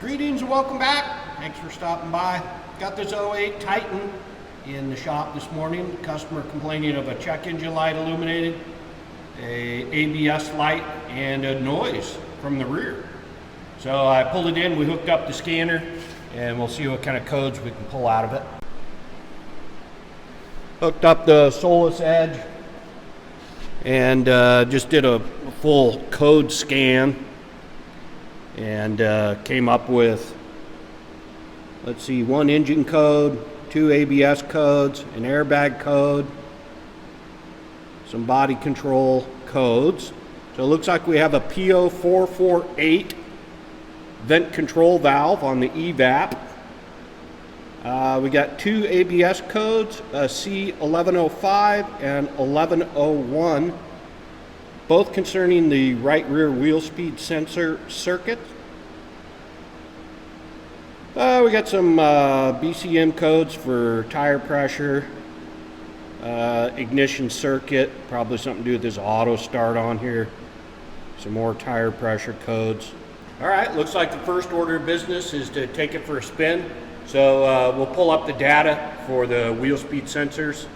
Greetings and welcome back. Thanks for stopping by. Got this 08 Titan in the shop this morning. Customer complaining of a check engine light illuminated, a ABS light, and a noise from the rear. So I pulled it in, we hooked up the scanner, and we'll see what kind of codes we can pull out of it. Hooked up the Solus Edge and just did a full code scan. And came up with, let's see, 1 engine code, 2 ABS codes, an airbag code, some body control codes. So it looks like we have a P0448 vent control valve on the EVAP. We got 2 ABS codes, a C1105 and 1101. Both concerning the right rear wheel speed sensor circuit. We got some BCM codes for tire pressure, ignition circuit, probably something to do with this auto start on here. Some more tire pressure codes. All right, looks like the first order of business is to take it for a spin. So we'll pull up the data for the wheel speed sensors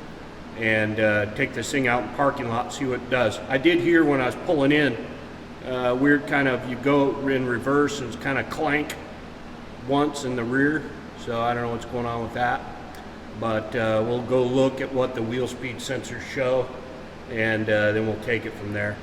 and take this thing out in the parking lot and see what it does. I did hear when I was pulling in, weird kind of, you go in reverse and it's kind of clank once in the rear. So I don't know what's going on with that. But we'll go look at what the wheel speed sensors show, and then we'll take it from there.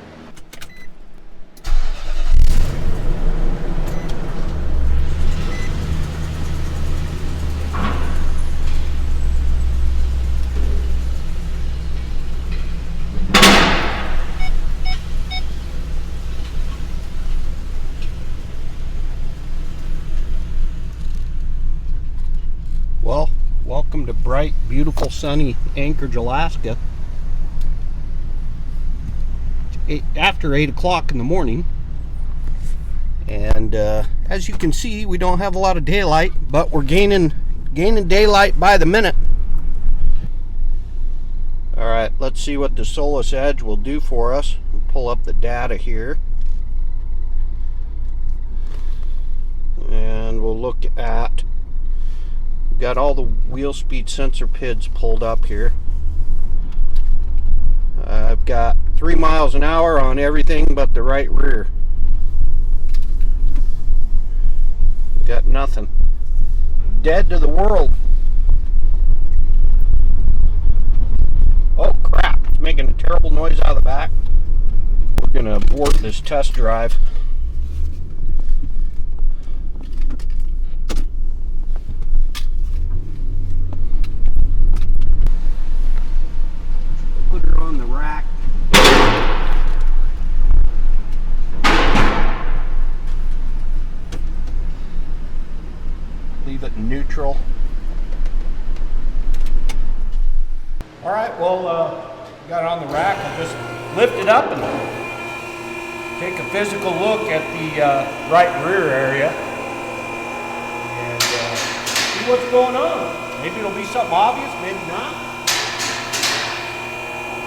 Well, welcome to bright, beautiful, sunny Anchorage, Alaska. It's after 8 o'clock in the morning. And as you can see, we don't have a lot of daylight, but we're gaining daylight by the minute. Alright, let's see what the Solus Edge will do for us. We'll pull up the data here. And we'll look at, got all the wheel speed sensor PIDs pulled up here. I've got 3 miles an hour on everything but the right rear. Got nothing. Dead to the world. Oh crap, it's making a terrible noise out of the back. We're gonna abort this test drive. Put her on the rack. Leave it neutral. All right, well, got it on the rack. I'll just lift it up and take a physical look at the right rear area and see what's going on. Maybe it'll be something obvious, maybe not.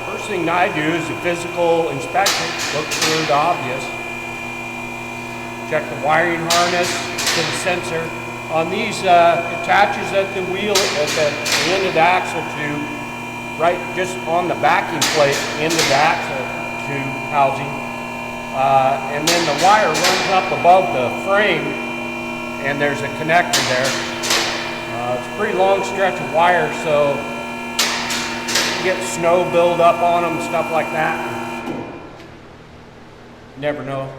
First thing I do is a physical inspection, look for the obvious. Check the wiring harness to the sensor. On these, it attaches at the wheel, at the end of the axle tube, right just on the backing plate, end of the axle tube housing. And then the wire runs up above the frame, and there's a connector there. It's a pretty long stretch of wire, so get snow build up on them, stuff like that. Never know.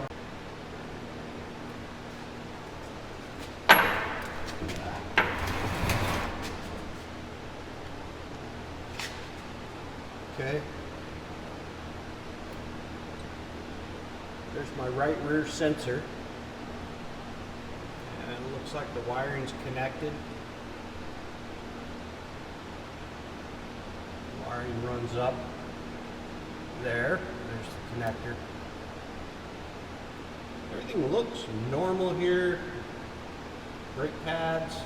Okay. There's my right rear sensor. And it looks like the wiring's connected. Wiring runs up there. There's the connector. Everything looks normal here. Brake pads.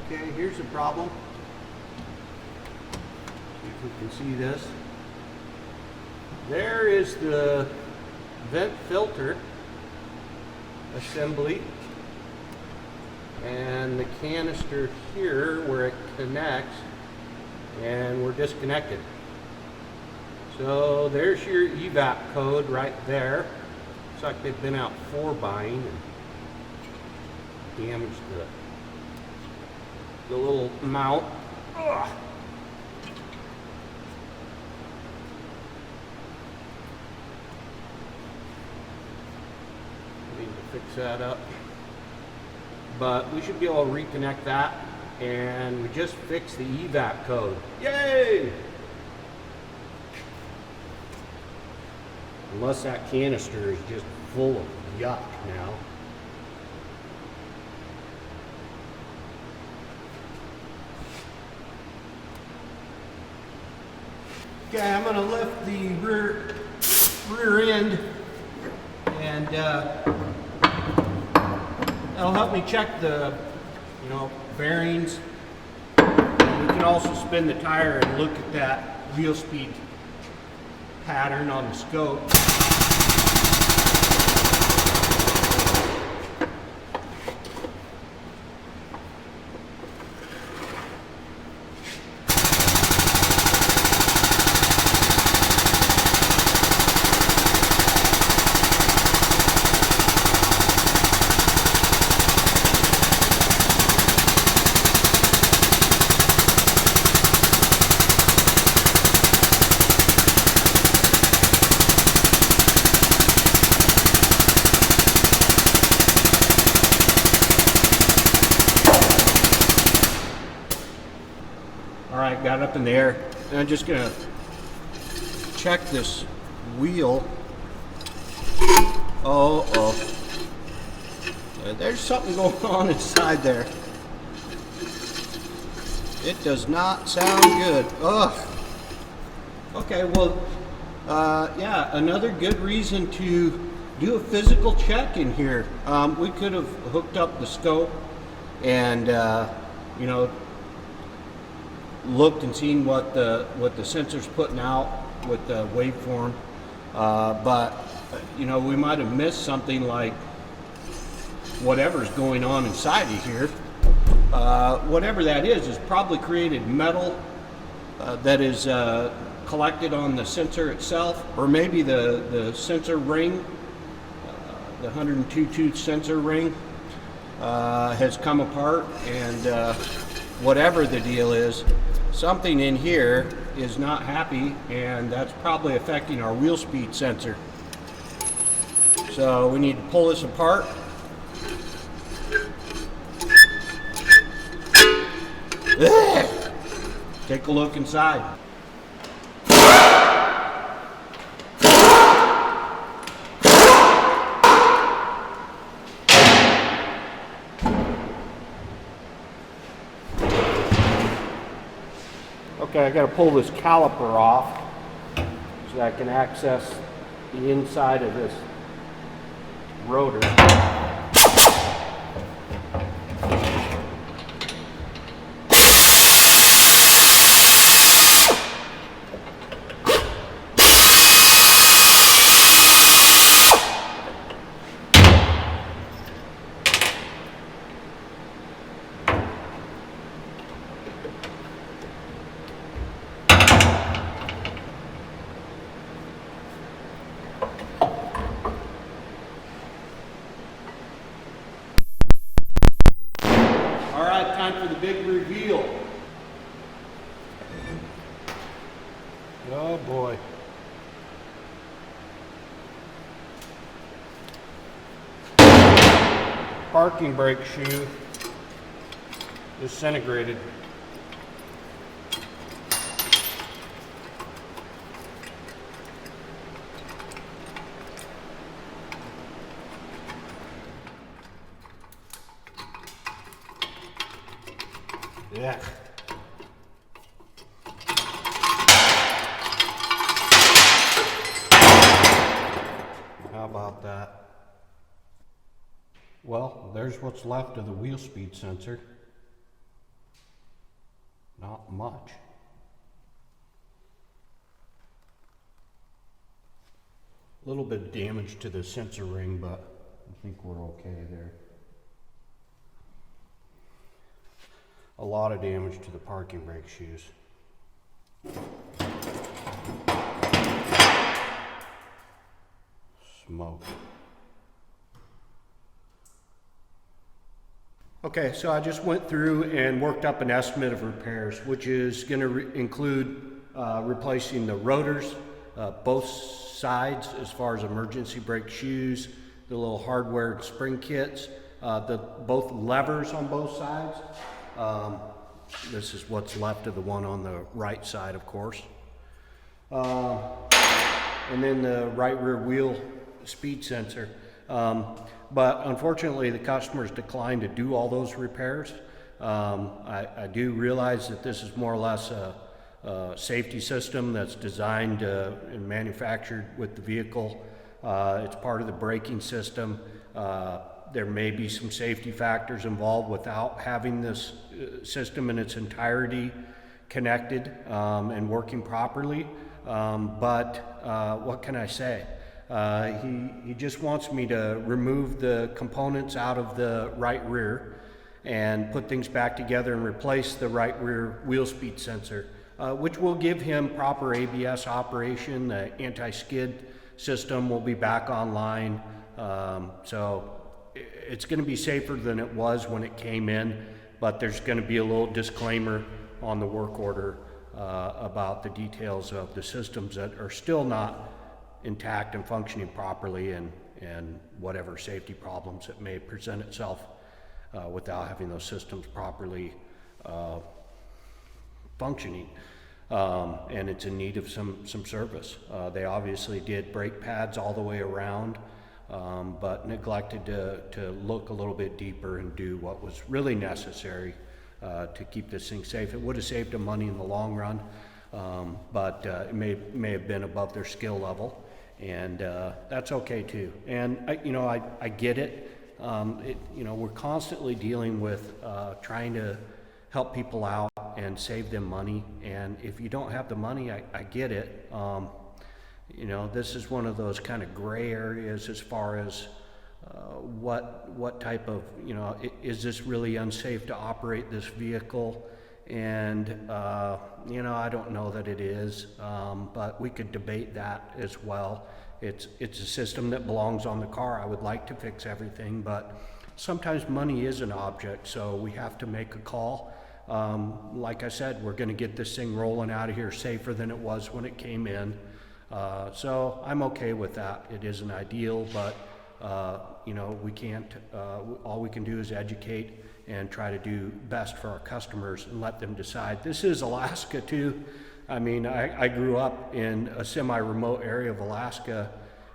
Okay, here's the problem. See if we can see this. There is the vent filter assembly, and the canister here where it connects, and we're disconnected. So there's your evap code right there. Looks like they've been out for buying and damaged the little mount. Ugh. Need to fix that up. But we should be able to reconnect that, and we just fixed the evap code. Yay! Unless that canister is just full of yuck now. Okay, I'm going to lift the rear end, and that'll help me check the bearings. And we can also spin the tire and look at that wheel speed pattern on the scope. Alright, got it up in the air. And I'm just going to check this wheel. There's something going on inside there. It does not sound good. Ugh. Okay, well, yeah, another good reason to do a physical check in here. We could have hooked up the scope and, looked and seen what the sensor's putting out with the waveform, but we might have missed something like whatever's going on inside of here. Whatever that is probably created metal that is collected on the sensor itself, or maybe the sensor ring, the 102 tooth sensor ring has come apart, and whatever the deal is, something in here is not happy, and that's probably affecting our wheel speed sensor. So we need to pull this apart. Take a look inside. Okay, I got to pull this caliper off so that I can access the inside of this rotor. Time for the big reveal. Oh boy. Parking brake shoe disintegrated. Yeah. How about that? Well, there's what's left of the wheel speed sensor. Not much. A little bit of damage to the sensor ring, but I think we're okay there. A lot of damage to the parking brake shoes. Smoke. Okay, so I just went through and worked up an estimate of repairs, which is going to include replacing the rotors, both sides as far as emergency brake shoes, the little hardware spring kits, both levers on both sides. This is what's left of the one on the right side, of course. And then the right rear wheel speed sensor. But unfortunately, the customers declined to do all those repairs. I do realize that this is more or less a safety system that's designed and manufactured with the vehicle. It's part of the braking system. There may be some safety factors involved without having this system in its entirety connected and working properly. But what can I say? He just wants me to remove the components out of the right rear and put things back together and replace the right rear wheel speed sensor, which will give him proper ABS operation. The anti-skid system will be back online. So it's going to be safer than it was when it came in, but there's going to be a little disclaimer on the work order about the details of the systems that are still not intact and functioning properly, and whatever safety problems that may present itself without having those systems properly functioning. And it's in need of some service. They obviously did brake pads all the way around, but neglected to look a little bit deeper and do what was really necessary to keep this thing safe. It would have saved them money in the long run, but it may have been above their skill level. And that's okay too. And I get it. We're constantly dealing with trying to help people out and save them money. And if you don't have the money, I get it. This is one of those kind of gray areas as far as what type of, is this really unsafe to operate this vehicle? And I don't know that it is, but we could debate that as well. It's a system that belongs on the car. I would like to fix everything, but sometimes money is an object, so we have to make a call. Like I said, we're going to get this thing rolling out of here safer than it was when it came in. So I'm okay with that. It isn't ideal, but we can't, all we can do is educate and try to do best for our customers and let them decide. This is Alaska too. I mean, I grew up in a semi-remote area of Alaska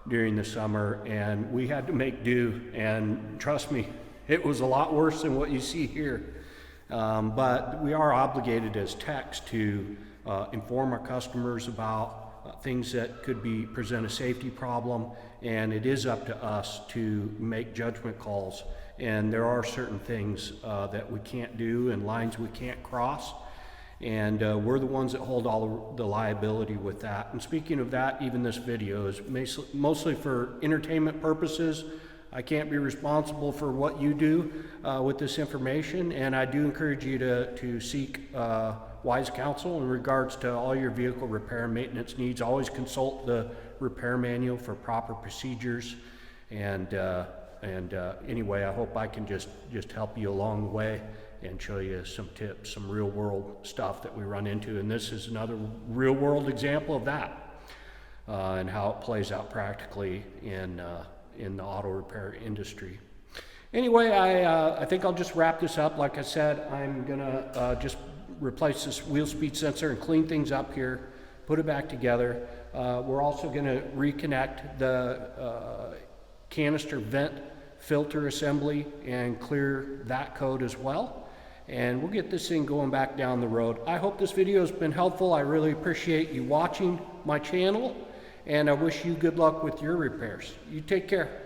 during the summer, and we had to make do, and trust me, it was a lot worse than what you see here. But we are obligated as techs to inform our customers about things that could present a safety problem, and it is up to us to make judgment calls. And there are certain things that we can't do and lines we can't cross, and we're the ones that hold all the liability with that. And speaking of that, even this video is mostly for entertainment purposes. I can't be responsible for what you do with this information, and I do encourage you to seek wise counsel in regards to all your vehicle repair and maintenance needs. Always consult the repair manual for proper procedures. And anyway, I hope I can just help you along the way and show you some tips, some real world stuff that we run into. And this is another real world example of that, and how it plays out practically in the auto repair industry. Anyway, I think I'll just wrap this up. Like I said, I'm gonna just replace this wheel speed sensor and clean things up here, put it back together. We're also gonna reconnect the canister vent filter assembly and clear that code as well. And we'll get this thing going back down the road. I hope this video has been helpful. I really appreciate you watching my channel, and I wish you good luck with your repairs. You take care.